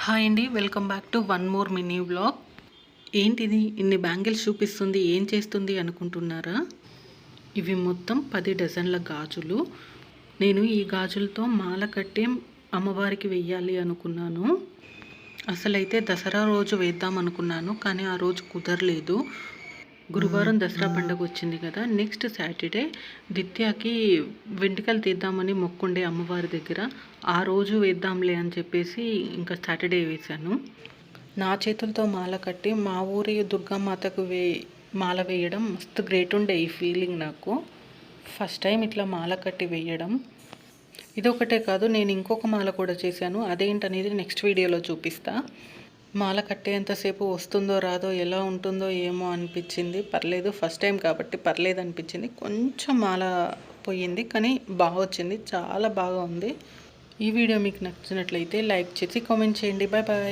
Hi అండి, welcome back to one more mini vlog. ఏంటిది ఇన్ని బ్యాంగిల్స్ చూపిస్తుంది, ఏం చేస్తుంది అనుకుంటున్నారా? ఇవి మొత్తం 10 డజన్ల గాజులు. నేను ఈ గాజులతో మాల కట్టి అమ్మవారికి వెయ్యాలి అనుకున్నాను. అసలైతే దసరా రోజు వేద్దాం అనుకున్నాను, కానీ ఆ రోజు కుదరలేదు. గురువారం దసరా పండుగ వచ్చింది కదా, నెక్స్ట్ సాటర్డే దిత్యాకి వెంట్రుకలు తీద్దామని మొక్కుండే అమ్మవారి దగ్గర. ఆ రోజు వేద్దాంలే అని చెప్పేసి ఇంకా సాటర్డే వేశాను. నా చేతులతో మాల కట్టి మా ఊరి దుర్గామాతకు మాల వేయడం మస్తు గ్రేట్ ఉండే ఈ ఫీలింగ్ నాకు. ఫస్ట్ టైం ఇట్లా మాల కట్టి వేయడం. ఇదొకటే కాదు, నేను ఇంకొక మాల కూడా చేశాను. అదేంటనేది నెక్స్ట్ వీడియోలో చూపిస్తా. మాల కట్టేంతసేపు వస్తుందో రాదో, ఎలా ఉంటుందో ఏమో అనిపించింది. పర్లేదు, ఫస్ట్ టైం కాబట్టి పర్లేదు అనిపించింది. కొంచెం మాల పోయింది, కానీ బాగా వచ్చింది, చాలా బాగా ఉంది. ఈ వీడియో మీకు నచ్చినట్లయితే లైక్ చేసి కామెంట్ చేయండి. Bye bye.